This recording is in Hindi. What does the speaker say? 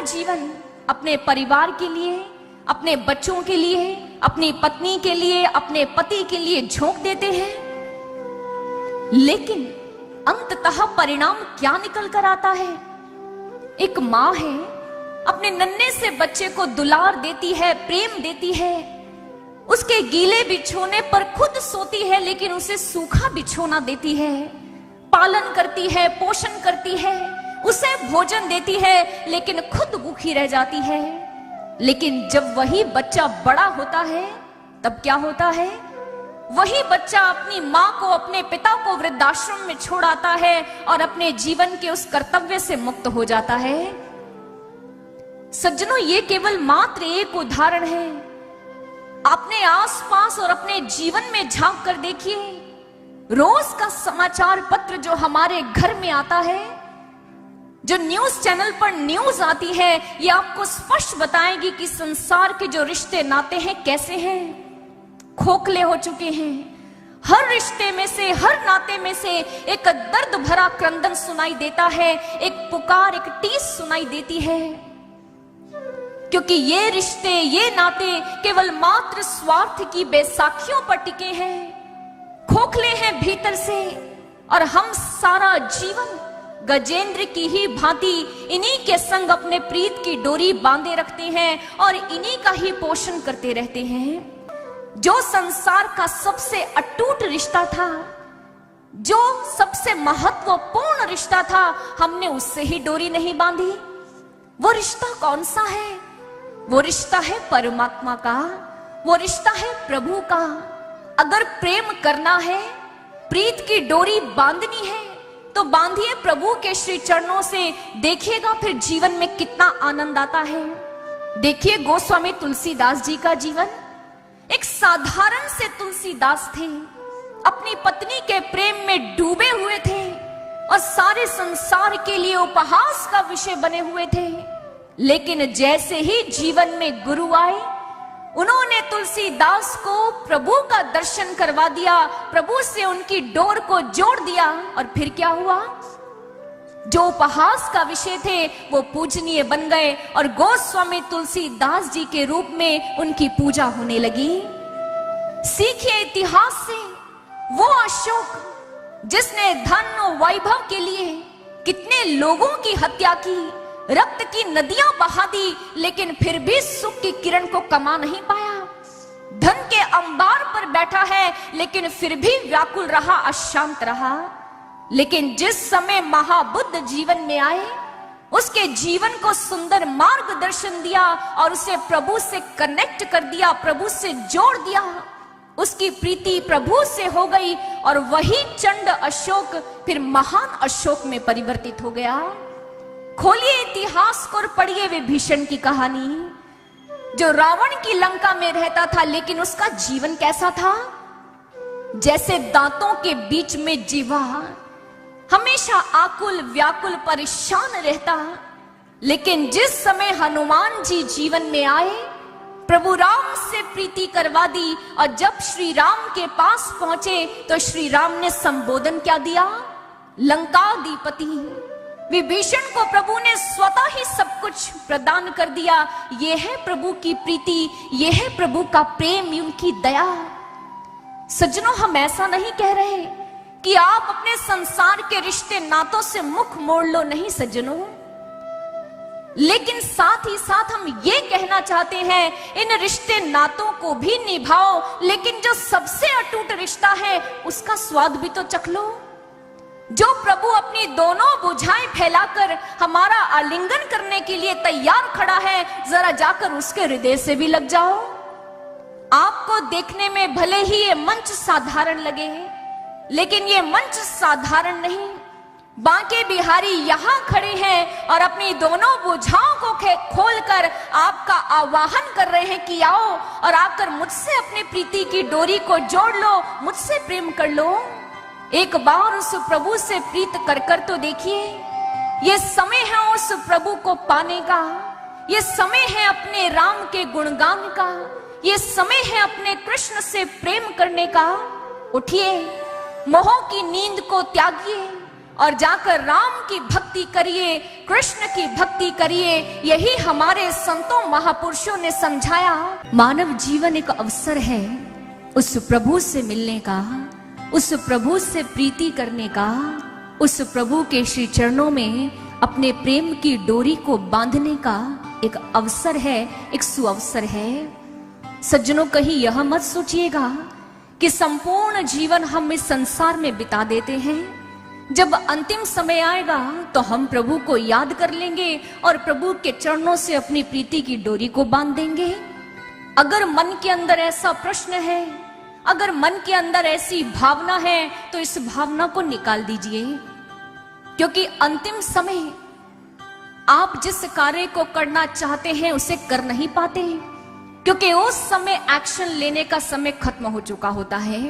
जीवन अपने परिवार के लिए, अपने बच्चों के लिए, अपनी पत्नी के लिए, अपने पति के लिए झोंक देते हैं, लेकिन अंततः परिणाम क्या निकल कर आता है? एक माँ है, अपने नन्हे से बच्चे को दुलार देती है, प्रेम देती है, उसके गीले बिछोने पर खुद सोती है, लेकिन उसे सूखा बिछोना देती है, पालन करती है, पोषण करती है, उसे भोजन देती है, लेकिन खुद भूखी रह जाती है। लेकिन जब वही बच्चा बड़ा होता है, तब क्या होता है? वही बच्चा अपनी माँ को, अपने पिता को वृद्धाश्रम में छोड़ आता है और अपने जीवन के उस कर्तव्य से मुक्त हो जाता है। सज्जनों, ये केवल मात्र एक उदाहरण है। अपने आसपास और अपने जीवन में झांक कर देखिए, रोज का समाचार पत्र जो हमारे घर में आता है, जो न्यूज चैनल पर न्यूज आती है, ये आपको स्पष्ट बताएगी कि संसार के जो रिश्ते नाते हैं कैसे हैं, खोखले हो चुके हैं। हर रिश्ते में से, हर नाते में से एक दर्द भरा क्रंदन सुनाई देता है, एक पुकार, एक टीस सुनाई देती है, क्योंकि ये रिश्ते, ये नाते केवल मात्र स्वार्थ की बैसाखियों पर टिके हैं, खोखले हैं भीतर से, और हम सारा जीवन गजेंद्र की ही भांति इन्हीं के संग अपने प्रीत की डोरी बांधे रखते हैं और इन्हीं का ही पोषण करते रहते हैं। जो संसार का सबसे अटूट रिश्ता था, जो सबसे महत्वपूर्ण रिश्ता था, हमने उससे ही डोरी नहीं बांधी। वो रिश्ता कौन सा है? वो रिश्ता है परमात्मा का, वो रिश्ता है प्रभु का। अगर प्रेम करना है, प्रीत की डोरी बांधनी है, तो बांधिए प्रभु के श्री चरणों से। देखिएगा फिर जीवन में कितना आनंद आता है। देखिए गोस्वामी तुलसीदास जी का जीवन। एक साधारण से तुलसीदास थे, अपनी पत्नी के प्रेम में डूबे हुए थे और सारे संसार के लिए उपहास का विषय बने हुए थे। लेकिन जैसे ही जीवन में गुरु आए, उन्होंने तुलसीदास को प्रभु का दर्शन करवा दिया, प्रभु से उनकी डोर को जोड़ दिया, और फिर क्या हुआ? जो उपहास का विषय थे वो पूजनीय बन गए और गोस्वामी तुलसीदास जी के रूप में उनकी पूजा होने लगी। सीखिए इतिहास से, वो अशोक जिसने धन और वैभव के लिए कितने लोगों की हत्या की, रक्त की नदियां बहा दी, लेकिन फिर भी सुख की किरण को कमा नहीं पाया। धन के अंबार पर बैठा है, लेकिन फिर भी व्याकुल रहा, अशांत रहा। लेकिन जिस समय महाबुद्ध जीवन में आए, उसके जीवन को सुंदर मार्गदर्शन दिया और उसे प्रभु से कनेक्ट कर दिया, प्रभु से जोड़ दिया। उसकी प्रीति प्रभु से हो गई और वही चंड अशोक फिर महान अशोक में परिवर्तित हो गया। खोलिए इतिहास को और पढ़िए विभीषण की कहानी, जो रावण की लंका में रहता था, लेकिन उसका जीवन कैसा था? जैसे दांतों के बीच में जीवा, हमेशा आकुल व्याकुल परेशान रहता। लेकिन जिस समय हनुमान जी जीवन में आए, प्रभु राम से प्रीति करवा दी, और जब श्री राम के पास पहुंचे तो श्री राम ने संबोधन क्या दिया? लंकाधिपति। विभीषण को प्रभु ने स्वतः ही सब कुछ प्रदान कर दिया। यह है प्रभु की प्रीति, यह है प्रभु का प्रेम, उनकी दया। सज्जनों, हम ऐसा नहीं कह रहे कि आप अपने संसार के रिश्ते नातों से मुख मोड़ लो, नहीं सज्जनों, लेकिन साथ ही साथ हम ये कहना चाहते हैं, इन रिश्ते नातों को भी निभाओ, लेकिन जो सबसे अटूट रिश्ता है उसका स्वाद भी तो चख लो। जो प्रभु अपनी दोनों भुजाएं फैलाकर हमारा आलिंगन करने के लिए तैयार खड़ा है, जरा जाकर उसके हृदय से भी लग जाओ। आपको देखने में भले ही ये मंच साधारण लगे, लेकिन ये मंच साधारण नहीं। बांके बिहारी यहाँ खड़े हैं और अपनी दोनों भुजाओं को खोलकर आपका आह्वान कर रहे हैं कि आओ और आकर मुझसे अपनी प्रीति की डोरी को जोड़ लो, मुझसे प्रेम कर लो। एक बार उस प्रभु से प्रीत कर कर तो देखिए। ये समय है उस प्रभु को पाने का, ये समय है अपने राम के गुणगान का, ये समय है अपने कृष्ण से प्रेम करने का। उठिए, मोह की नींद को त्यागिए, और जाकर राम की भक्ति करिए, कृष्ण की भक्ति करिए। यही हमारे संतों महापुरुषों ने समझाया। मानव जीवन एक अवसर है उस प्रभु से मिलने का, उस प्रभु से प्रीति करने का, उस प्रभु के श्री चरणों में अपने प्रेम की डोरी को बांधने का एक अवसर है, एक सुअवसर है। सज्जनों, कहीं यह मत सोचिएगा कि संपूर्ण जीवन हम इस संसार में बिता देते हैं, जब अंतिम समय आएगा तो हम प्रभु को याद कर लेंगे और प्रभु के चरणों से अपनी प्रीति की डोरी को बांध देंगे। अगर मन के अंदर ऐसा प्रश्न है, अगर मन के अंदर ऐसी भावना है, तो इस भावना को निकाल दीजिए, क्योंकि अंतिम समय आप जिस कार्य को करना चाहते हैं उसे कर नहीं पाते, क्योंकि उस समय एक्शन लेने का समय खत्म हो चुका होता है।